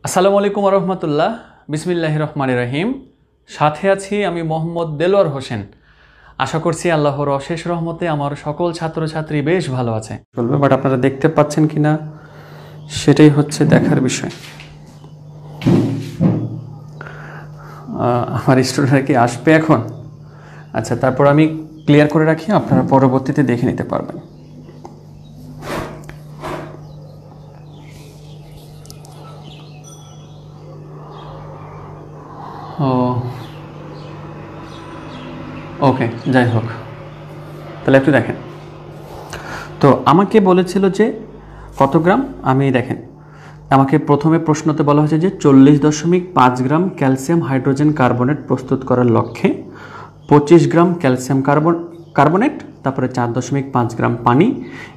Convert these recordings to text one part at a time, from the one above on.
আসসালামু আলাইকুম রহমতুল্লাহ। বিসমিল্লাহির রহমানির রহিম। সাথে আছি আমি মোহাম্মদ দেলোয়ার হোসেন। আশা করছি আল্লাহর অশেষ রহমতে আমার সকল ছাত্রছাত্রী বেশ ভালো আছে বলবে, বাট আপনারা দেখতে পাচ্ছেন কিনা সেটাই হচ্ছে দেখার বিষয়। আমার স্টুডেন্টরা কি আসবে এখন? আচ্ছা, তারপর আমি ক্লিয়ার করে রাখি, আপনারা পরবর্তীতে দেখে নিতে পারবেন। ওকে, যাই হোক, তাহলে একটু দেখেন। তো আমাকে বলেছিল যে কত গ্রাম, আমি দেখেন আমাকে প্রথমে প্রশ্নতে বলা হয়েছে যে 40.5 গ্রাম ক্যালসিয়াম হাইড্রোজেন কার্বনেট প্রস্তুত করার লক্ষ্যে 25 গ্রাম ক্যালসিয়াম কার্বনেট, তারপরে 4.5 গ্রাম পানি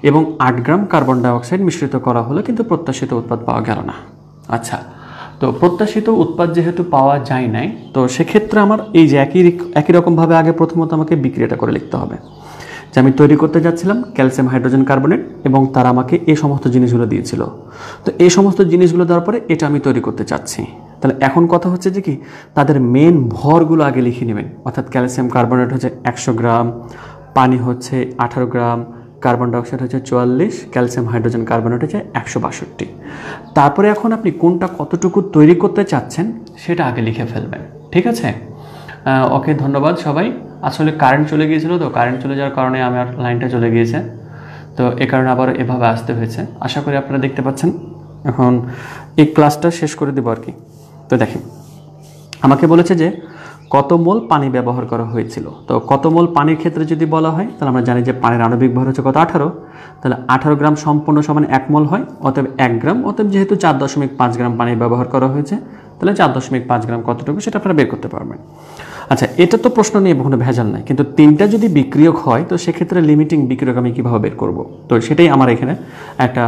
এবং 8 গ্রাম কার্বন ডাইঅক্সাইড মিশ্রিত করা হলো, কিন্তু প্রত্যাশিত উৎপাদ পাওয়া গেল না। আচ্ছা, তো প্রত্যাশিত উৎপাদ যেহেতু পাওয়া যায় নাই, তো সেক্ষেত্রে আমার এই যে একই রকমভাবে আগে প্রথমত আমাকে বিক্রিয়াটা করে লিখতে হবে যে আমি তৈরি করতে যাচ্ছিলাম ক্যালসিয়াম হাইড্রোজেন কার্বনেট এবং তারা আমাকে এই সমস্ত জিনিসগুলো দিয়েছিল। তো এই সমস্ত জিনিসগুলো দেওয়ার পরে এটা আমি তৈরি করতে চাচ্ছি। তাহলে এখন কথা হচ্ছে যে কি, তাদের মেন ভরগুলো আগে লিখে নেবেন। অর্থাৎ ক্যালসিয়াম কার্বনেট হচ্ছে 100 গ্রাম, পানি হচ্ছে 18 গ্রাম, কার্বন ডাইঅক্সাইড হচ্ছে 44, ক্যালসিয়াম হাইড্রোজেন কার্বনেট হচ্ছে 162। তারপরে এখন আপনি কোনটা কতটুকু তৈরি করতে চাচ্ছেন সেটা আগে লিখে ফেলবেন, ঠিক আছে? ওকে, ধন্যবাদ সবাই। আসলে কারেন্ট চলে গিয়েছিল, তো কারেন্ট চলে যাওয়ার কারণে আমার লাইনটা চলে গিয়েছে, তো এ কারণে আবার এভাবে আসতে হয়েছে। আশা করি আপনারা দেখতে পাচ্ছেন। এখন এই ক্লাসটা শেষ করে দেবো আর কি। তো দেখেন, আমাকে বলেছে যে কত মোল পানি ব্যবহার করা হয়েছিল। তো কত মোল পানির ক্ষেত্রে যদি বলা হয়, তাহলে আমরা জানি যে পানির আণবিক ভর হচ্ছে কত, 18। তাহলে 18 গ্রাম সম্পূর্ণ সমান 1 মোল হয়, অতএব 1 গ্রাম। অতএব যেহেতু 4.5 গ্রাম পানি ব্যবহার করা হয়েছে, তাহলে 4.5 গ্রাম কতটুকু সেটা আপনারা বের করতে পারবেন। আচ্ছা, এটা তো প্রশ্ন নিয়ে কোনো ভেজাল নাই, কিন্তু 3টা যদি বিক্রিয়ক হয়, তো সেক্ষেত্রে লিমিটিং বিক্রিয়ক আমি কীভাবে বের করব? তো সেটাই আমার এখানে একটা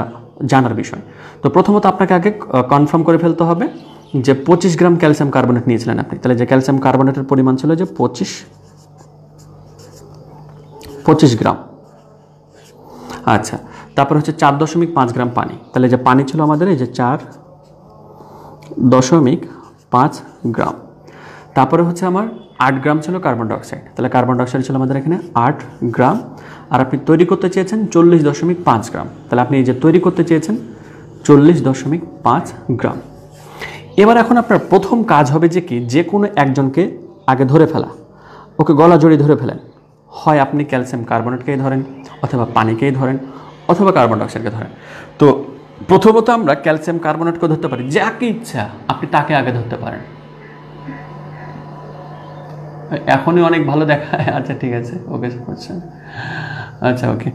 জানার বিষয়। তো প্রথমত আপনাকে আগে কনফার্ম করে ফেলতে হবে যে 25 গ্রাম ক্যালসিয়াম কার্বনেট নিয়েছিলেন আপনি। তাহলে যে ক্যালসিয়াম কার্বনেটের পরিমাণ ছিল যে 25 গ্রাম। আচ্ছা, তারপর হচ্ছে 4.5 গ্রাম পানি। তাহলে যে পানি ছিল আমাদের এই যে 4.5 গ্রাম। তারপরে হচ্ছে আমার 8 গ্রাম ছিল কার্বন ডাইঅক্সাইড। তাহলে কার্বন ডাইঅক্সাইড ছিল আমাদের এখানে 8 গ্রাম। আর আপনি তৈরি করতে চেয়েছেন 40.5 গ্রাম। তাহলে আপনি এই যে তৈরি করতে চেয়েছেন 40.5 গ্রাম। এবার এখন আপনার প্রথম কাজ হবে যে কি, যে কোনো একজনকে আগে ধরে ফেলা, ওকে গলা জড়িয়ে ধরে ফেলেন। হয় আপনি ক্যালসিয়াম কার্বনেটকেই ধরেন, অথবা পানিকেই ধরেন, অথবা কার্বন ডাইঅক্সাইডকে ধরেন। তো প্রথমত আমরা ক্যালসিয়াম কার্বনেটকে ধরতে পারি, যাকে ইচ্ছা আপনি তাকে আগে ধরতে পারেন। এখনই অনেক ভালো দেখায়। আচ্ছা, ঠিক আছে, ওকে বুঝছেন। আচ্ছা, ওকে।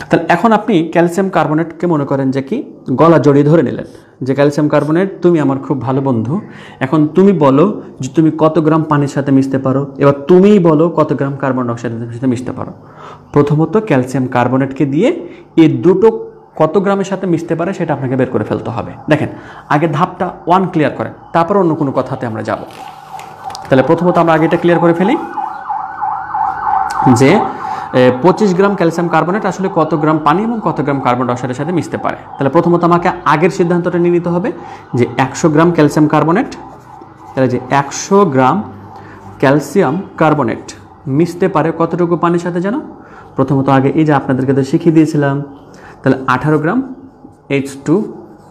তাহলে এখন আপনি ক্যালসিয়াম কার্বনেটকে মনে করেন যে কি গলা জড়িয়ে ধরে নিলেন যে ক্যালসিয়াম কার্বনেট তুমি আমার খুব ভালো বন্ধু, এখন তুমি বলো যে তুমি কত গ্রাম পানির সাথে মিশতে পারো। এবার তুমিই বলো কত গ্রাম কার্বন ডাইঅক্সাইডের সাথে মিশতে পারো। প্রথমত ক্যালসিয়াম কার্বনেটকে দিয়ে এই দুটো কত গ্রামের সাথে মিশতে পারে সেটা আপনাকে বের করে ফেলতে হবে। দেখেন, আগে ধাপটা 1 ক্লিয়ার করেন, তারপর অন্য কোনো কথাতে আমরা যাব। তাহলে প্রথমত আমরা আগে এটা ক্লিয়ার করে ফেলি যে 25 গ্রাম ক্যালসিয়াম কার্বনেট আসলে কত গ্রাম পানি এবং কত গ্রাম কার্বন ডাইঅক্সাইডের সাথে মিশতে পারে। তাহলে প্রথমত আমাকে আগের সিদ্ধান্তটা নিয়ে নিতে হবে যে 100 গ্রাম ক্যালসিয়াম কার্বনেট, তাহলে যে 100 গ্রাম ক্যালসিয়াম কার্বনেট মিশতে পারে কতটুকু পানির সাথে যেন। প্রথমত আগে এই যে আপনাদেরকে তো শিখিয়ে দিয়েছিলাম, তাহলে 18 গ্রাম H2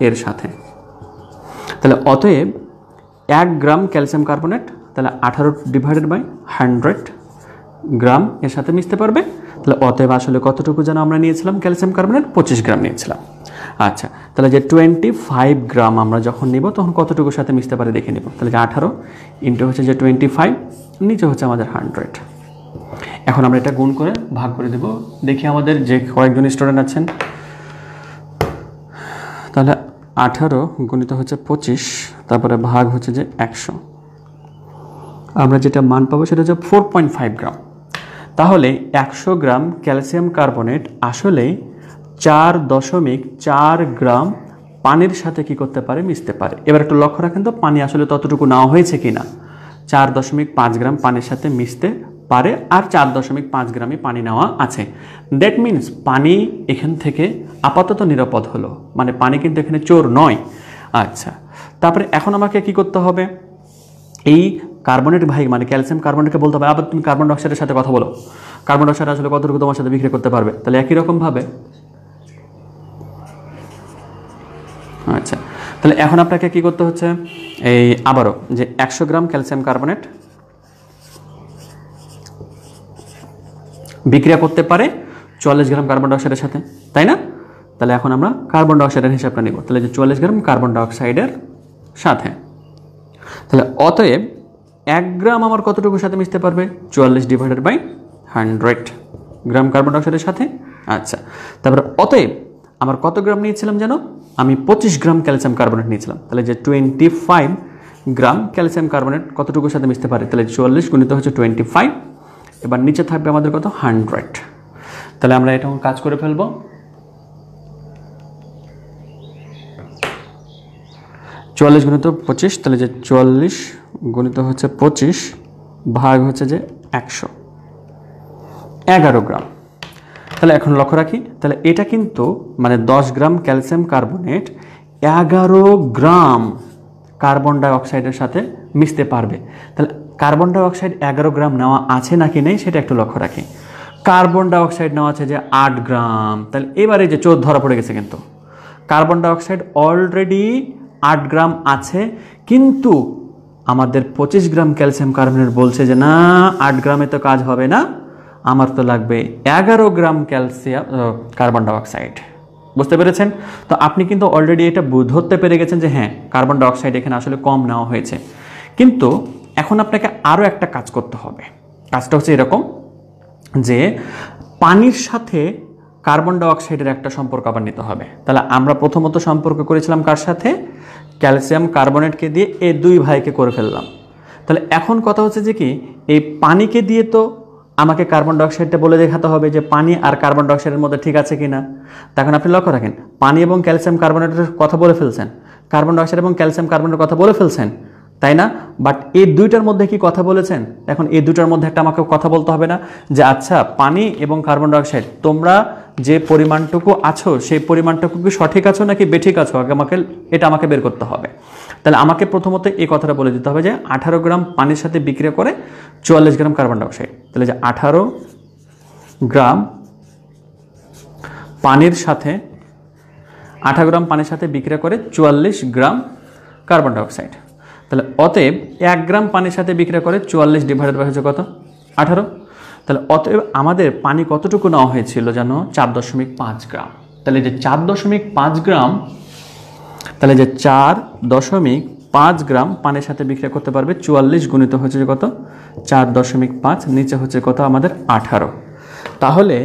এর সাথে। তাহলে অতএব 1 গ্রাম ক্যালসিয়াম কার্বনেট, তাহলে 18/100 গ্রাম এর সাথে মিশতে পারবে। তাহলে অতএব আসলে কতটুকু যেন আমরা নিয়েছিলাম ক্যালসিয়াম কার্বনেট, 25 গ্রাম নিয়েছিলাম। আচ্ছা, তাহলে যে 25 গ্রাম আমরা যখন নিব তখন কতটুকুর সাথে মিশতে পারে দেখে নিব। তাহলে যে 18 ইন্টু হচ্ছে যে 25, নিচে হচ্ছে আমাদের 100। এখন আমরা এটা গুণ করে ভাগ করে দেব। দেখি আমাদের যে কয়েকজন স্টুডেন্ট আছেন, তাহলে 18 গুণিত হচ্ছে 25, তারপরে ভাগ হচ্ছে যে 100। আমরা যেটা মান পাবো সেটা হচ্ছে 4.5 গ্রাম। তাহলে 100 গ্রাম ক্যালসিয়াম কার্বনেট আসলে 4.4 গ্রাম পানির সাথে কি করতে পারে, মিশতে পারে। এবার একটু লক্ষ্য রাখেন তো পানি আসলে ততটুকু নেওয়া হয়েছে কিনা। 4.5 গ্রাম পানির সাথে মিশতে পারে, আর 4.5 গ্রামই পানি নেওয়া আছে। দ্যাট মিনস পানি এখান থেকে আপাতত নিরাপদ হলো, মানে পানি কিন্তু এখানে চোর নয়। আচ্ছা, তারপরে এখন আমাকে কি করতে হবে, এই কার্বনেট ভাই মানে ক্যালসিয়াম কার্বনেটকে বলতে হবে আবার তুমি কার্বন ডাইঅক্সাইডের সাথে কথা বলো, কার্বন ডাইঅক্সাইড আসলে কতটুকু তোমার সাথে বিক্রিয়া করতে পারবে। তাহলে একই রকমভাবে আচ্ছা, তাহলে এখন আপনাকে কি করতে হচ্ছে, এই আবারও যে 100 গ্রাম ক্যালসিয়াম কার্বনেট বিক্রিয়া করতে পারে 44 গ্রাম কার্বন ডাইঅক্সাইডের সাথে, তাই না? তাহলে এখন আমরা কার্বন ডাইঅক্সাইডের হিসাবটা নিব। তাহলে যে 44 গ্রাম কার্বন ডাইঅক্সাইডের সাথে, তাহলে অতএব 1 গ্রাম আমার কতটুকুর সাথে মিশতে পারবে, 44/100 গ্রাম কার্বন ডাইঅক্সাইডের সাথে। আচ্ছা, তারপরে অতএব আমার কত গ্রাম নিয়েছিলাম যেন, আমি 25 গ্রাম ক্যালসিয়াম কার্বনেট নিয়েছিলাম। তাহলে যে 25 গ্রাম ক্যালসিয়াম কার্বনেট কতটুকুর সাথে মিশতে পারে, তাহলে 44 গুণিত হচ্ছে 25, এবার নিচে থাকবে আমাদের কত 100। তাহলে আমরা এটা কাজ করে ফেলবো। চুয়াল্লিশ গুণিত 25, তাহলে যে 44 গুণিত হচ্ছে 25 ভাগ হচ্ছে যে 100, 11 গ্রাম। তাহলে এখন লক্ষ্য রাখি, তাহলে এটা কিন্তু মানে 10 gram calcium carbonate 11 gram carbon ডাইঅক্সাইডের সাথে মিশতে পারবে। তাহলে কার্বন ডাইঅক্সাইড 11 গ্রাম নেওয়া আছে নাকি নেই সেটা একটু লক্ষ্য রাখি। কার্বন ডাইঅক্সাইড নেওয়া আছে যে 8 গ্রাম, তাহলে এবারে যে চোর ধরা পড়ে গেছে, কিন্তু কার্বন ডাইঅক্সাইড অলরেডি 8 গ্রাম আছে, কিন্তু আমাদের 25 গ্রাম ক্যালসিয়াম কার্বনেট বলছে যে না 8 গ্রামে তো কাজ হবে না, আমার তো লাগবে 11 গ্রাম ক্যালসিয়াম কার্বন ডাইঅক্সাইড। বুঝতে পেরেছেন? তো আপনি কিন্তু অলরেডি এটা ধরতে পেরে গেছেন যে হ্যাঁ কার্বন ডাইঅক্সাইড এখানে আসলে কম নেওয়া হয়েছে। কিন্তু এখন আপনাকে আরও একটা কাজ করতে হবে। কাজটা হচ্ছে এরকম যে পানির সাথে কার্বন ডাইঅক্সাইডের একটা সম্পর্ক আবার নিতে হবে। তাহলে আমরা প্রথমত সম্পর্ক করেছিলাম কার সাথে, ক্যালসিয়াম কার্বনেটকে দিয়ে এই দুই ভাইকে করে ফেললাম। তাহলে এখন কথা হচ্ছে যে কি, এই পানিকে দিয়ে তো আমাকে কার্বন ডাইঅক্সাইডটা বলে দেখাতে হবে যে পানি আর কার্বন ডাইঅক্সাইডের মধ্যে ঠিক আছে কিনা। তখন আপনি লক্ষ্য রাখেন, পানি এবং ক্যালসিয়াম কার্বনেটের কথা বলে ফেলছেন, কার্বন ডাইঅক্সাইড এবং ক্যালসিয়াম কার্বনেটের কথা বলে ফেলছেন, তাই না? বাট এই দুইটার মধ্যে কি কথা বলেছেন? এখন এই দুটার মধ্যে একটা আমাকে কথা বলতে হবে না যে আচ্ছা পানি এবং কার্বন ডাইঅক্সাইড তোমরা যে পরিমাণটুকু আছো সেই পরিমাণটুকু কি সঠিক আছো নাকি বেঠিক আছো, আগে আমাকে বের করতে হবে। তাহলে আমাকে প্রথমত এই কথাটা বলে দিতে হবে যে 18 গ্রাম পানির সাথে বিক্রিয়া করে 44 গ্রাম কার্বন ডাইঅক্সাইড। তাহলে যে 18 গ্রাম পানির সাথে 18 গ্রাম পানির সাথে বিক্রিয়া করে 44 গ্রাম কার্বন ডাইঅক্সাইড। তাহলে অতএব 1 গ্রাম পানির সাথে বিক্রিয়া করে 44 ডিভাইডেড বাই হচ্ছে কত 18। তাহলে অতএব আমাদের পানি কতটুকু নেওয়া হয়েছিল জানো, 4.5 গ্রাম। তাহলে যে 4.5 গ্রাম, তাহলে যে 4.5 গ্রাম পানির সাথে বিক্রিয়া করতে পারবে 44 গুণিত হচ্ছে যে কত 4.5, নিচে হচ্ছে কত আমাদের 18। তাহলে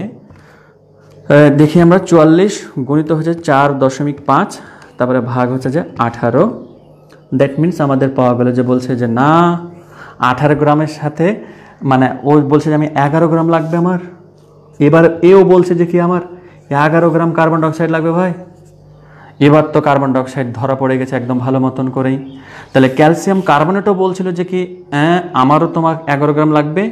দেখি আমরা 44 গুণিত হচ্ছে 4.5, তারপরে ভাগ হচ্ছে যে 18। দ্যাট মিনস আমাদের পাওয়া গেল যে বলছে যে না 18 গ্রামের সাথে মানে ও বলছে যে আমি 11 গ্রাম লাগবে আমার, এবার এও বলছে যে কি আমার 11 গ্রাম কার্বন ডাইঅক্সাইড লাগবে ভাই। এবার তো কার্বন ডাইঅক্সাইড ধরা পড়ে গেছে একদম ভালো মতন করেই। তাহলে ক্যালসিয়াম কার্বনেটও বলছিল যে কি আমারও তোমার 11 গ্রাম লাগবে,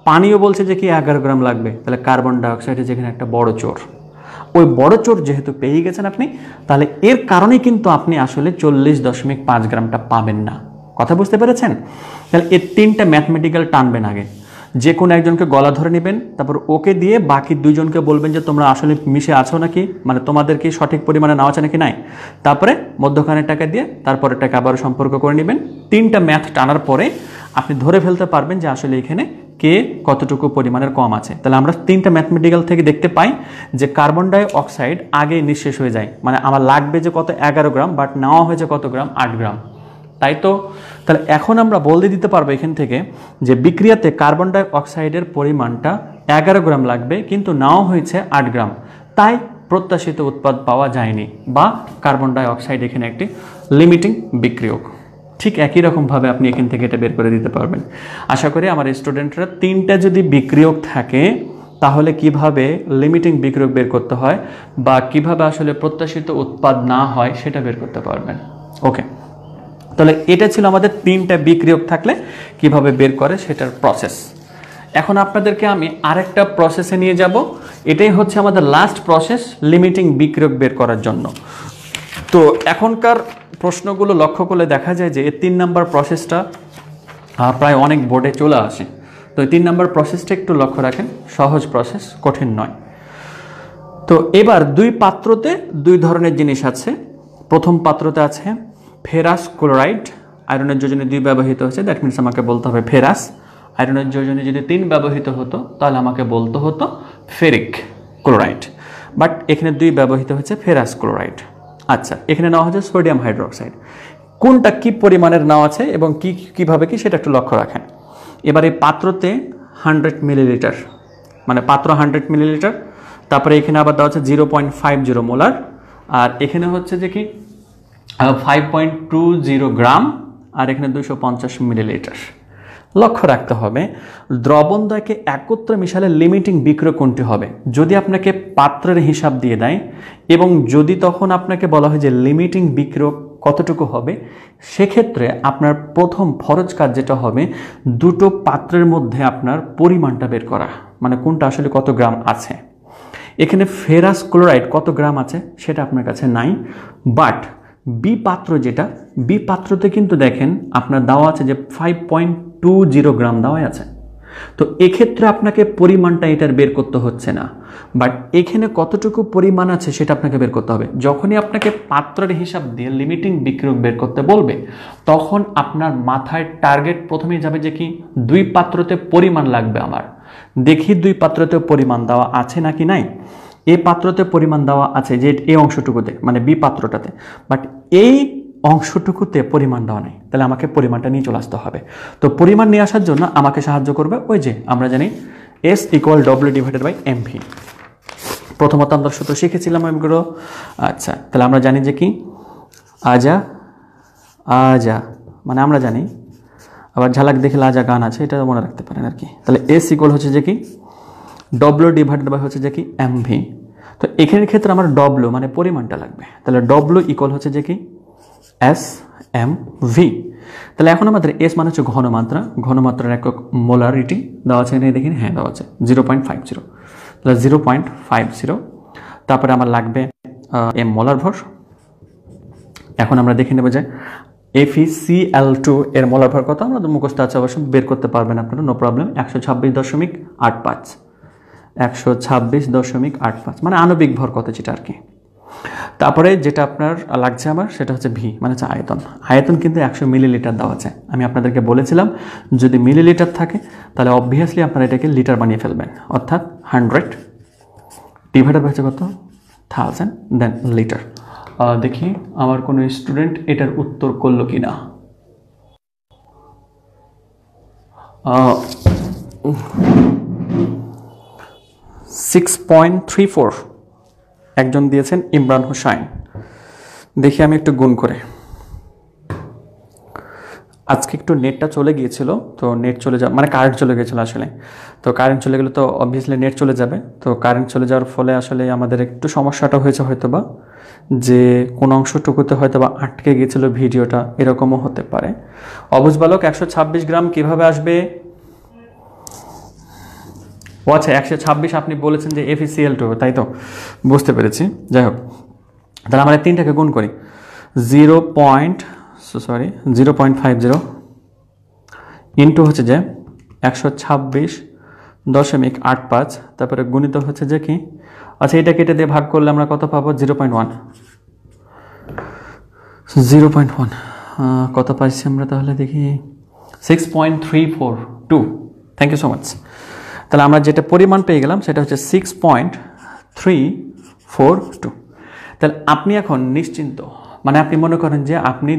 পানিও বলছে যে কি 11 গ্রাম লাগবে। তাহলে কার্বন ডাইঅক্সাইডের যেখানে একটা বড় চোর, ওই বড় চোর যেহেতু পেয়ে গেছেন আপনি, তাহলে এর কারণেই কিন্তু আপনি আসলে 40.5 গ্রামটা পাবেন না। কথা বুঝতে পেরেছেন? তাহলে এর 3টা ম্যাথমেটিক্যাল টানবেন আগে, যে কোনো একজনকে গলা ধরে নেবেন, তারপর ওকে দিয়ে বাকি 2জনকে বলবেন যে তোমরা আসলে মিশে আছো নাকি, মানে তোমাদের কি সঠিক পরিমাণে নেওয়া আছে নাকি নাই, তারপরে মধ্যখানের টাকা দিয়ে তারপরের টাকা আবার সম্পর্ক করে নেবেন। 3টা ম্যাথ টানার পরে আপনি ধরে ফেলতে পারবেন যে আসলে এখানে কে কতটুকু পরিমাণের কম আছে। তাহলে আমরা 3টা ম্যাথমেটিক্যাল থেকে দেখতে পাই যে কার্বন ডাই অক্সাইড আগে নিঃশেষ হয়ে যায়, মানে আমার লাগবে যে কত 11 গ্রাম, বাট নেওয়া হয়েছে কত গ্রাম 8 গ্রাম, তাই তো? তাহলে এখন আমরা বলে দিতে পারবো এখান থেকে যে বিক্রিয়াতে কার্বন ডাই অক্সাইডের পরিমাণটা 11 গ্রাম লাগবে, কিন্তু নেওয়া হয়েছে 8 গ্রাম, তাই প্রত্যাশিত উৎপাদ পাওয়া যায়নি, বা কার্বন ডাই অক্সাইড এখানে একটি লিমিটিং বিক্রিয়ক। ঠিক একই রকমভাবে আপনি এখান থেকে এটা বের করে দিতে পারবেন। আশা করি আমার স্টুডেন্টরা 3টা যদি বিক্রিয়ক থাকে তাহলে কিভাবে লিমিটিং বিক্রিয়ক বের করতে হয় বা কিভাবে আসলে প্রত্যাশিত উৎপাদ না হয় সেটা বের করতে পারবেন। ওকে, তাহলে এটা ছিল আমাদের 3টা বিক্রিয়ক থাকলে কিভাবে বের করে সেটার প্রসেস। এখন আপনাদেরকে আমি আরেকটা প্রসেসে নিয়ে যাব, এটাই হচ্ছে আমাদের লাস্ট প্রসেস লিমিটিং বিক্রিয়ক বের করার জন্য। তো তো এখনকার প্রশ্নগুলো লক্ষ্য করলে দেখা যায় যে 3 নাম্বার প্রসেসটা প্রায় অনেক বোর্ডে চলে আসে। তো 3 নাম্বার প্রসেসটা একটু লক্ষ্য রাখেন, সহজ প্রসেস, কঠিন নয়। তো এবার 2 পাত্রতে 2 ধরনের জিনিস আছে। প্রথম পাত্রতে আছে ফেরাস ক্লোরাইড, আয়রনের যোজনে 2 ব্যবহৃত হয়েছে, দ্যাট মিনস আমাকে বলতে হবে ফেরাস। আয়রনের যোজনে যদি 3 ব্যবহৃত হতো তাহলে আমাকে বলতে হতো ফেরিক ক্লোরাইড, বাট এখানে 2 ব্যবহৃত হচ্ছে ফেরাস ক্লোরাইড। আচ্ছা, এখানে নেওয়া হচ্ছে সোডিয়াম হাইড্রোক্সাইড। কোনটা কি পরিমাণের নেওয়া আছে এবং কিভাবে কি সেটা একটু লক্ষ্য রাখেন। এবার এই পাত্রতে 100 মিলিলিটার, মানে পাত্র 100 মিলিলিটার, তারপরে এখানে আবার দেওয়া হচ্ছে 0.50 মোলার, আর এখানে হচ্ছে যে কি 5.20 গ্রাম, আর এখানে 250 মিলিলিটার। লক্ষ্য রাখতে হবে দ্রবণদ্বয়কে একত্রে মিশালে লিমিটিং বিক্রিয়া কোনটি হবে। যদি আপনাকে পাত্রের হিসাব দিয়ে দেয় এবং যদি তখন আপনাকে বলা হয় যে লিমিটিং বিক্রিয়া কতটুকু হবে, সেক্ষেত্রে আপনার প্রথম ফরজ কাজ যেটা হবে দুটো পাত্রের মধ্যে আপনার পরিমাণটা বের করা, মানে কোনটা আসলে কত গ্রাম আছে। এখানে ফেরাস ক্লোরাইড কত গ্রাম আছে সেটা আপনার কাছে নাই, বাট বি পাত্র যেটা, বি পাত্রতে কিন্তু দেখেন আপনার দেওয়া আছে যে 5.20 গ্রাম দেওয়া আছে। তো এক্ষেত্রে আপনাকে পরিমাণটা এটার বের করতে হচ্ছে না, বাট এখানে কতটুকু পরিমাণ আছে সেটা আপনাকে বের করতে হবে। যখনই আপনাকে পাত্রের হিসাব দিয়ে লিমিটিং বিক্রিয়ক বের করতে বলবে তখন আপনার মাথায় টার্গেট প্রথমেই যাবে যে কি 2 পাত্রতে পরিমাণ লাগবে আমার, দেখি 2 পাত্রতে পরিমাণ দেওয়া আছে নাকি নাই। এই পাত্রতে পরিমাণ দেওয়া আছে যে এই অংশটুকুতে, মানে বি পাত্রটাতে, বাট এই অংশটুকুতে পরিমাণ দেওয়া নেই, তাহলে আমাকে পরিমাণটা নিয়ে চলে আসতে হবে। তো পরিমাণ নিয়ে আসার জন্য আমাকে সাহায্য করবে ওই যে আমরা জানি S = W/mv। প্রথমত আমরা সূত্র শিখেছিলাম এগুলো। আচ্ছা, তাহলে আমরা জানি যে কি আজা আজা, মানে আমরা জানি, আবার ঝালাক দেখে লাজা গান আছে, এটা মনে রাখতে পারেন আর কি। তাহলে S = হচ্ছে যে কি W/ হচ্ছে যে কি mv। তো এখানের ক্ষেত্রে আমার W মানে পরিমাণটা লাগবে, তাহলে W = হচ্ছে যে কি SMV। তাহলে এখন আমাদের S মানে হচ্ছে ঘনমাত্রা, ঘনমাত্রার একক মোলারিটি দেওয়া আছে এখানে দেখেন, হ্যাঁ দেওয়া আছে 0.50, তাহলে 0.50। তারপরে আমার লাগবে m মোলার ভর। এখন আমরা দেখে নেব যে FeCl2 এর মোলার ভর কত, আমাদের মুখস্থ আছে অবশ্য, বের করতে পারবেন আপনারা, নো প্রবলেম। 126.85, 126.85 মানে আণবিক ভর কত যেটা আর কি। তারপরে যেটা আপনার লাগছে আমার সেটা হচ্ছে ভি, মানে হচ্ছে আয়তন। আয়তন কিন্তু 100 মিলিলিটার দেওয়া আছে। আমি আপনাদেরকে বলেছিলাম যদি মিলিলিটার থাকে তাহলে অবভিয়াসলি আপনারা এটাকে লিটার বানিয়ে ফেলবেন, অর্থাৎ 100 ডিভাইডেড বাই কত 1000 দেন লিটার। দেখি আমার কোনো স্টুডেন্ট এটার উত্তর করলো কি না। 6.34 একজন দিয়েছেন ইমরান হোসাইন। দেখি আমি একটু গুণ করে, আজকে একটু নেটটা চলে গিয়েছিল, তো নেট চলে যাওয়া মানে কারেন্ট চলে গিয়েছিল আসলে। তো কারেন্ট চলে গেলে তো অবভিয়াসলি নেট চলে যাবে, তো কারেন্ট চলে যাওয়ার ফলে আসলে আমাদের একটু সমস্যাটা হয়েছে হয়তোবা, যে কোন অংশটুকুতে হয়তোবা আটকে গিয়েছিল ভিডিওটা, এরকমও হতে পারে। অবুঝ বালক 126 গ্রাম কিভাবে আসবে? ও আচ্ছা 126 আপনি বলেছেন যে FeCl2, তাই তো বুঝতে পেরেছি। যাই হোক, তাহলে আমরা 3টাকে গুণ করি, 0.50 ইন্টু হচ্ছে যে 126.85, তারপরে গুণিত হচ্ছে যে কি, আচ্ছা এটা কেটে দিয়ে ভাগ করলে আমরা কত পাবো 0.1 কত পাইছি আমরা তাহলে দেখি 6.342। Thank you so much. তাহলে আমরা যেটা পরিমাণ পেয়ে গেলাম সেটা হচ্ছে 6.342। তাহলে আপনি এখন নিশ্চিন্ত, মানে আপনি মনে করেন যে আপনি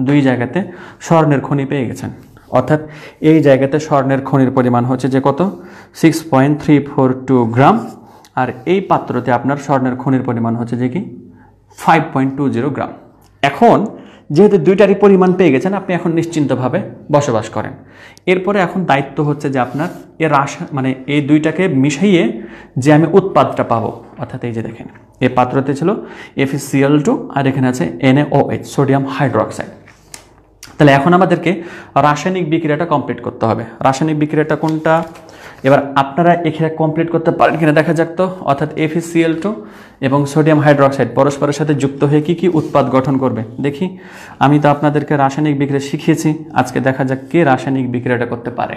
দুই জায়গাতে স্বর্ণের খনি পেয়ে গেছেন, অর্থাৎ এই জায়গাতে স্বর্ণের খনির পরিমাণ হচ্ছে যে কত 6.342 গ্রাম, আর এই পাত্রতে আপনার স্বর্ণের খনির পরিমাণ হচ্ছে যে কি 5.20 গ্রাম। এখন যেহেতু দুইটারই পরিমাণ পেয়ে গেছেন, আপনি এখন নিশ্চিন্তভাবে বসবাস করেন। এরপরে এখন দায়িত্ব হচ্ছে যে আপনার মানে এই দুইটাকে মিশিয়ে যে আমি উৎপাদটা পাবো, অর্থাৎ এই যে দেখেন এই পাত্রতে ছিল FeCl2 আর এখানে আছে NaOH সোডিয়াম হাইড্রোক্সাইড। তাহলে এখন আমাদেরকে রাসায়নিক বিক্রিয়াটা কমপ্লিট করতে হবে। রাসায়নিক বিক্রিয়াটা কোনটা? এবার আপনারা এখানে কমপ্লিট করতে পারেন কিনা দেখা যাক তো। অর্থাৎ FeCl2 এবং সোডিয়াম হাইড্রোক্সাইড পরস্পরের সাথে যুক্ত হয়ে কি কি উৎপাদ গঠন করবে দেখি। আমি তো আপনাদেরকে রাসায়নিক বিক্রিয়া শিখিয়েছি, আজকে দেখা যাক কে রাসায়নিক বিক্রিয়াটা করতে পারে।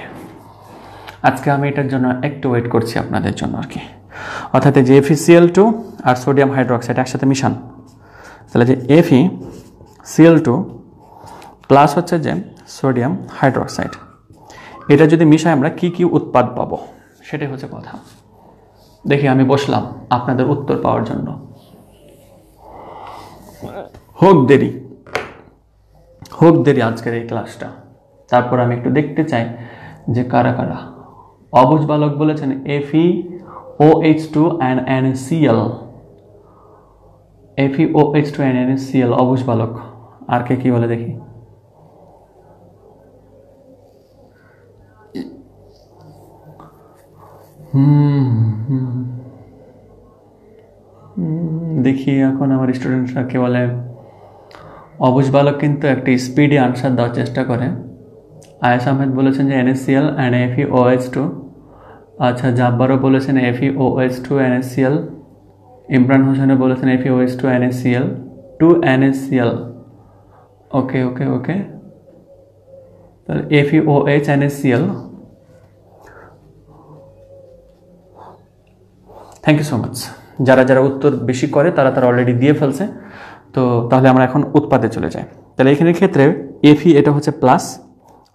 আজকে আমি এটার জন্য একটু ওয়েট করছি আপনাদের জন্য আর কি। অর্থাৎ এই যে FeCl2 আর সোডিয়াম হাইড্রোক্সাইড একসাথে মিশান, তাহলে যে FeCl2 প্লাস হচ্ছে যে সোডিয়াম হাইড্রোক্সাইড, এটা যদি মিশাই আমরা কি কি উৎপাদ পাবো সেটাই হচ্ছে কথা। দেখি আমি বসলাম আপনাদের উত্তর পাওয়ার জন্য। হোক দেরি আজকের এই ক্লাসটা। তারপর আমি একটু দেখতে চাই যে কারা কারা অবুঝ বালক বলেছেন FeOH2 and NaCl, FeOH2 and NaCl অবুঝ বালক। আর কে কি বলে দেখি। দেখি এখন আমার স্টুডেন্টরা কে বলে। অবুঝ বালক কিন্তু একটি স্পিডি আনসার দেওয়ার চেষ্টা করে। আয়েশ আহমেদ বলেছেন যে NaCl and FeOH2। আচ্ছা, জাব্বারও বলেছেন FeOH2 NaCl। ইমরান হোসেনও বলেছেন FeOH2 NaCl 2 NaCl। ওকে ওকে ওকে, তাহলে FeOH NaCl। Thank you so much. যারা যারা উত্তর বেশি করে তারা অলরেডি দিয়ে ফেলছে। তো তাহলে আমরা এখন উৎপাদে চলে যাই। তাহলে এখানের ক্ষেত্রে Fe এটা হচ্ছে প্লাস,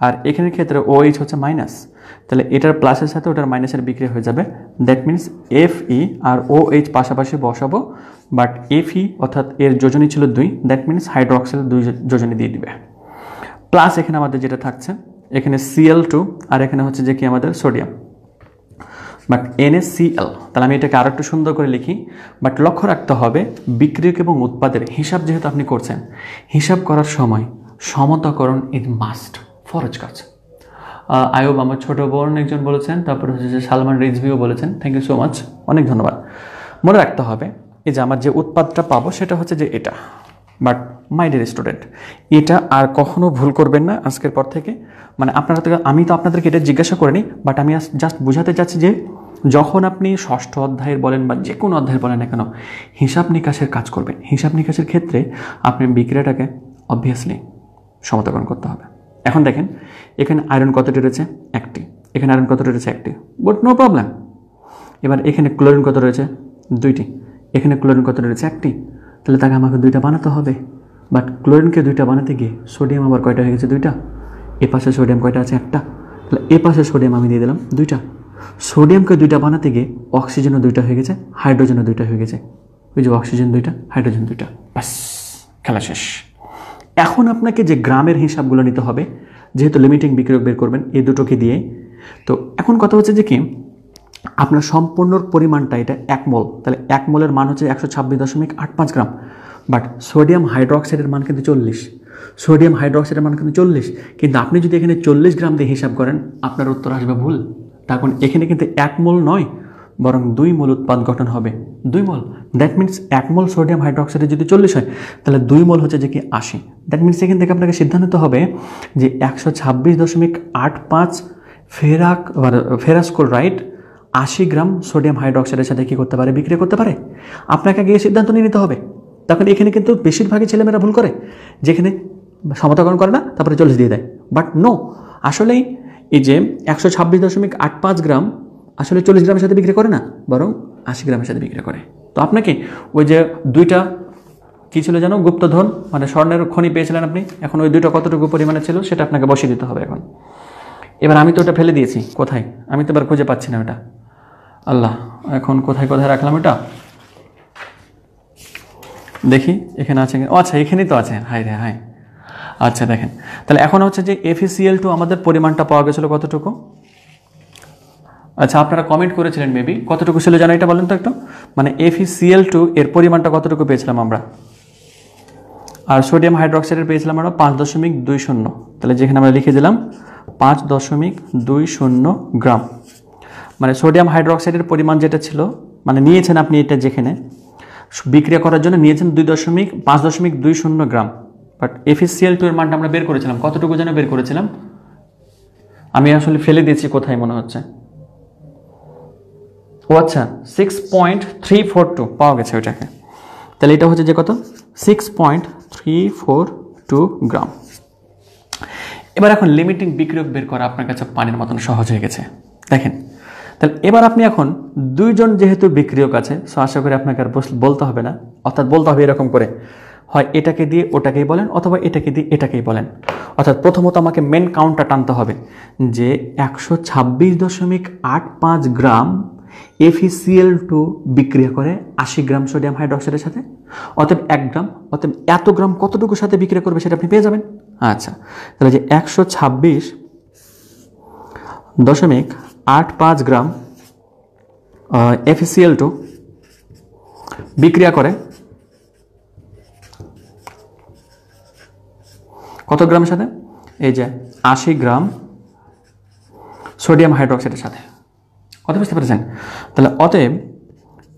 আর এখানের ক্ষেত্রে OH হচ্ছে মাইনাস। তাহলে এটার প্লাসের সাথে ওটার মাইনাসের বিক্রিয়া হয়ে যাবে। দ্যাট মিনস Fe আর OH পাশাপাশি বসাবো, বাট Fe অর্থাৎ এর যোজনী ছিল 2, দ্যাট মিনস হাইড্রোক্সাইড 2 যোজনী দিয়ে দিবে। প্লাস এখানে আমাদের যেটা থাকছে এখানে Cl2, আর এখানে হচ্ছে যে কি আমাদের সোডিয়াম, বাট NaCl। তাহলে আমি এটাকে আরো একটু সুন্দর করে লিখি, বাট লক্ষ্য রাখতে হবে বিক্রিয়ক এবং উৎপাদের হিসাব যেহেতু আপনি করছেন, হিসাব করার সময় সমতাকরণ ইজ মাস্ট, ফরজ কাজ। আয়ুব আমার ছোট বোন একজন বলেছেন, তারপরে হচ্ছে যে সালমান রিজভিও বলেছেন, থ্যাংক ইউ সো মাচ, অনেক ধন্যবাদ। মনে রাখতে হবে এই যে আমার যে উৎপাদটা পাবো সেটা হচ্ছে যে এটা, বাট মাই ডিয়ার স্টুডেন্ট এটা আর কখনো ভুল করবেন না আজকের পর থেকে। মানে আপনারা তো, আমি তো আপনাদেরকে এটা জিজ্ঞাসা করিনি, বাট আমি জাস্ট বোঝাতে চাচ্ছি যে যখন আপনি ষষ্ঠ অধ্যায়ের বলেন বা যে কোনো অধ্যায়ের বলেন না কেন, হিসাব নিকাশের কাজ করবেন। হিসাব নিকাশের ক্ষেত্রে আপনি বিক্রিয়াটাকে অবভিয়াসলি সমতাকরণ করতে হবে। এখন দেখেন এখানে আয়রন কতটি রয়েছে? 1টি। এখানে আয়রন কতটি রয়েছে? 1টি, বাট নো প্রবলেম। এবার এখানে ক্লোরিন কত রয়েছে? 2টি। এখানে ক্লোরিন কতটি রয়েছে? 1টি। তাহলে তাকে আমাকে 2টা বানাতে হবে, বাট ক্লোরিনকে 2টা বানাতে গিয়ে সোডিয়াম আবার কয়টা হয়ে গেছে? 2টা। এ পাশে সোডিয়াম কয়টা আছে? 1টা। তাহলে এ পাশে সোডিয়াম আমি দিয়ে দিলাম 2টা। সোডিয়ামকে 2টা বানাতে গিয়ে অক্সিজেনও 2টা হয়ে গেছে, হাইড্রোজেনও 2টা হয়ে গেছে। ওই যে অক্সিজেন 2টা, হাইড্রোজেন 2টা, বাস খেলা শেষ। এখন আপনাকে যে গ্রামের হিসাবগুলো নিতে হবে, যেহেতু লিমিটিং বিক্রিয়ক বের করবেন এই দুটোকে দিয়ে। তো এখন কথা হচ্ছে যে কি, আপনার সম্পূর্ণ পরিমাণটা এটা 1 মোল, তাহলে 1 মোলের মান হচ্ছে 126.85 গ্রাম, বাট সোডিয়াম হাইড্রোক্সাইডের মান কিন্তু 40। সোডিয়াম হাইড্রোক্সাইডের মান কিন্তু 40, কিন্তু আপনি যদি এখানে 40 গ্রাম দিয়ে হিসাব করেন আপনার উত্তর আসবে ভুল। তখন এখানে কিন্তু 1 মোল নয়, বরং 2 মোল উৎপাদ গঠন হবে। 2 মোল, দ্যাট মিনস 1 মোল সোডিয়াম হাইড্রোক্সাইডে যদি 40 হয় তাহলে 2 মোল হচ্ছে যে কি 80। দ্যাট মিনস এখান থেকে আপনাকে সিদ্ধান্ত নিতে হবে যে 126.85 ফেরাস ক্লোরাইড 80 গ্রাম সোডিয়াম হাইড্রোক্সাইডের সাথে কী করতে পারে? বিক্রিয়া করতে পারে। আপনাকে গিয়ে সিদ্ধান্ত নিয়ে নিতে হবে। তখন এখানে কিন্তু বেশিরভাগই ছেলেমেয়েরা ভুল করে, যেখানে সমতাকরণ করে না তারপরে 40 দিয়ে দেয়। বাট নো, আসলেই এই যে 126.85 গ্রাম আসলে 40 গ্রামের সাথে বিক্রি করে না, বরং 80 গ্রামের সাথে বিক্রি করে। তো আপনাকে ওই যে 2টা কী ছিল যেন, গুপ্তধন মানে স্বর্ণের খনি পেয়েছিলেন আপনি, এখন ওই 2টা কতটুকু পরিমাণে ছিল সেটা আপনাকে বসিয়ে দিতে হবে। এখন এবার আমি তো ওটা ফেলে দিয়েছি, কোথায় আমি তো এবার খুঁজে পাচ্ছি না ওটা। আল্লাহ, এখন কোথায় কোথায় রাখলাম এটা দেখি। এখানে আছে, আচ্ছা এখানেই তো আছে, হাই রে হাই। আচ্ছা দেখেন, তাহলে এখন হচ্ছে যে FeCl2 আমাদের পরিমাণটা পাওয়া গেছিলো কতটুকু? আচ্ছা আপনারা কমেন্ট করেছিলেন মেবি, কতটুকু ছিল জানো এটা বলেন তো একটু। মানে FeCl2 এর পরিমাণটা কতটুকু পেয়েছিলাম আমরা, আর সোডিয়াম হাইড্রোক্সাইডের পেয়েছিলাম আমরা 5.20। তাহলে যেখানে আমরা লিখে দিলাম 5.20 গ্রাম, মানে সোডিয়াম হাইড্রোক্সাইডের পরিমাণ যেটা ছিল, মানে নিয়েছেন আপনি এটা যেখানে বিক্রিয়া করার জন্য নিয়েছেন 5.20 গ্রাম, বাট FeCl2 এর মানটা আমরা বের করেছিলাম কতটুকু যেন বের করেছিলাম, আমি আসলে ফেলে দিয়েছি কোথায় মনে হচ্ছে। ও আচ্ছা 6.342 পাওয়া গেছে ওইটাকে। তাহলে এটা হচ্ছে যে কত 6.342 গ্রাম। এবার এখন লিমিটিং বিক্রিয়ক বের করা আপনার কাছে পানির মতন সহজ হয়ে গেছে। দেখেন তাহলে এবার আপনি এখন দুইজন যেহেতু বিক্রিয়ক আছে, সো আশা করি আপনাকে আর বলতে হবে না, অর্থাৎ বলতে হবে এরকম করে, হয় এটাকে দিয়ে ওটাকেই বলেন অথবা এটাকে দিয়ে এটাকেই বলেন। অর্থাৎ প্রথমত আমাকে মেন কাউন্টটা টানতে হবে যে 126.85 গ্রাম FeCl2 বিক্রিয়া করে 80 গ্রাম সোডিয়াম হাইড্রোক্সাইডের সাথে, অতএব 1 গ্রাম, অতএব এত গ্রাম কতটুকুর সাথে বিক্রিয়া করবে সেটা আপনি পেয়ে যাবেন। আচ্ছা, তাহলে যে 126.85 গ্রাম FeCl2 বিক্রিয়া করে কত গ্রামের সাথে, এই যে 80 গ্রাম সোডিয়াম হাইড্রোক্সাইডের সাথে। কত বুঝতে পেরেছেন? তাহলে অতএব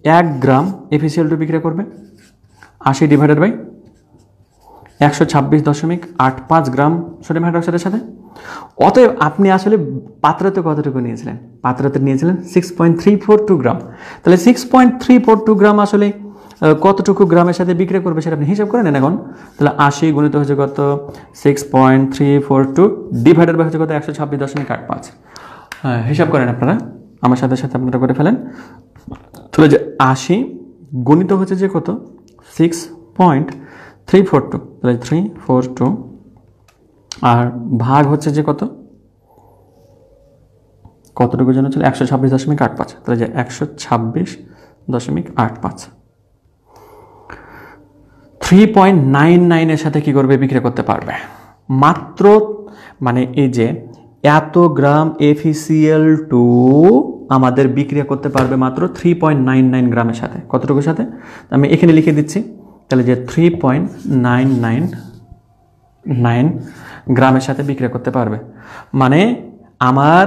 1 গ্রাম FeCl2 বিক্রিয়া করবে 80 ডিভাইডেড বাই 126.85 গ্রাম সোডিয়াম হাইড্রোক্সাইডের সাথে। অতএব আপনি আসলে পাত্রতে কতটুকু নিয়েছিলেন? পাত্রতে নিয়েছিলেন 6.342 গ্রাম। তাহলে 6.342 গ্রাম আসলে কতটুকু গ্রামের সাথে বিক্রিয়া করবে সেটা আপনি হিসাব করে নেন এখন। তাহলে 80 গুণিত হচ্ছে কত 6.342 ডিভাইডেড বাই হচ্ছে কত 126.85। হ্যাঁ, হিসাব করেন আপনারা, আমার সাথে সাথে আপনারা করে ফেলেন। তাহলে যে 80 গুণিত হচ্ছে যে কত 6.342, তাহলে 342 আর ভাগ হচ্ছে যে কতটুকু যেন ছিল 126.85, তাহলে যে 126.85 3.99 এর সাথে কি করবে বিক্রিয়া করতে পারবে মাত্র, মানে এই যে এত গ্রাম FeCl2 আমাদের বিক্রিয়া করতে পারবে মাত্র 3.99 গ্রামের সাথে। কতটুকুর সাথে আমি এখানে লিখে দিচ্ছি, তাহলে যে 3.999 গ্রামের সাথে বিক্রিয়া করতে পারবে। মানে আমার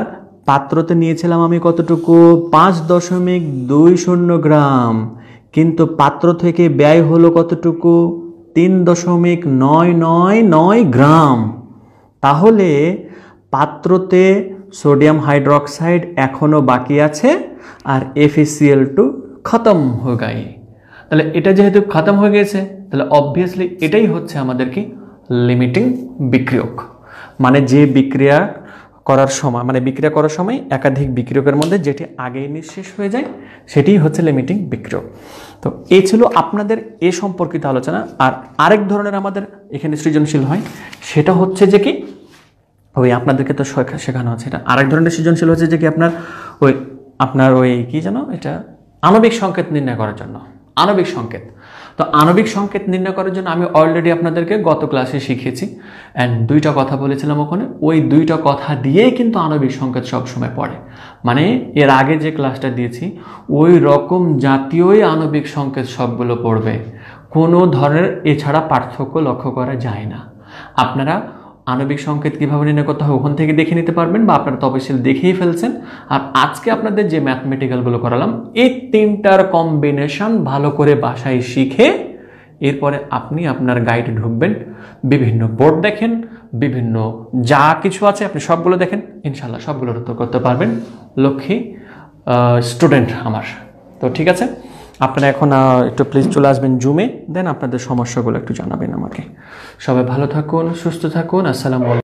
পাত্রতে নিয়েছিলাম আমি কতটুকু 5.20 গ্রাম, কিন্তু পাত্র থেকে ব্যয় হলো কতটুকু 3.999 গ্রাম। তাহলে পাত্রতে সোডিয়াম হাইড্রোক্সাইড এখনো বাকি আছে আর FeCl2 খতম হয়ে গেছে। তাহলে এটা যেহেতু খতম হয়ে গেছে, তাহলে অবভিয়াসলি এটাই হচ্ছে আমাদের কি লিমিটিং বিক্রিয়ক। মানে যে বিক্রিয়া করার সময় একাধিক বিক্রিয়কের মধ্যে যেটি আগেই নিঃশেষ হয়ে যায় সেটিই হচ্ছে লিমিটিং বিক্রিয়ক। তো এই ছিল আপনাদের এ সম্পর্কিত আলোচনা। আর আরেক ধরনের আমাদের এখানে সৃজনশীল হয়, সেটা হচ্ছে যে কি ওই আপনাদেরকে তো শেখানো হচ্ছে, এটা আরেক ধরনের সৃজনশীল হচ্ছে যে কি আপনার ওই কি জানো, এটা আণবিক সংকেত নির্ণয় করার জন্য। আণবিক সংকেত, তো আণবিক সংকেত নির্ণয় করার জন্য আমি অলরেডি আপনাদেরকে গত ক্লাসে শিখিয়েছি অ্যান্ড দুইটা কথা বলেছিলাম ওখানে। ওই দুইটা কথা দিয়েই কিন্তু আণবিক সংকেত সবসময় পড়ে, মানে এর আগে যে ক্লাসটা দিয়েছি ওই রকম জাতীয়ই আণবিক সংকেত সবগুলো পড়বে, কোনো ধরনের এছাড়া পার্থক্য লক্ষ্য করা যায় না। আপনারা আণবিক সংকেত কীভাবে নির্ণয় করতে হবে ওখান থেকে দেখে নিতে পারবেন, বা আপনারা তো অবশ্যই দেখেই ফেলছেন। আর আজকে আপনাদের যে ম্যাথমেটিক্যালগুলো করালাম এই তিনটার কম্বিনেশন ভালো করে বাসায় শিখে এরপরে আপনি আপনার গাইডে ঢুকবেন, বিভিন্ন বোর্ড দেখেন, বিভিন্ন যা কিছু আছে আপনি সবগুলো দেখেন, ইনশাল্লাহ সবগুলোর উত্তর করতে পারবেন। লক্ষ্মী স্টুডেন্ট আমার। তো ঠিক আছে, আপনারা এখন একটু প্লিজ চলে আসবেন জুমে, দেন আপনাদের সমস্যাগুলো একটু জানাবেন আমাকে। সবাই ভালো থাকুন, সুস্থ থাকুন। আসসালামু আলাইকুম।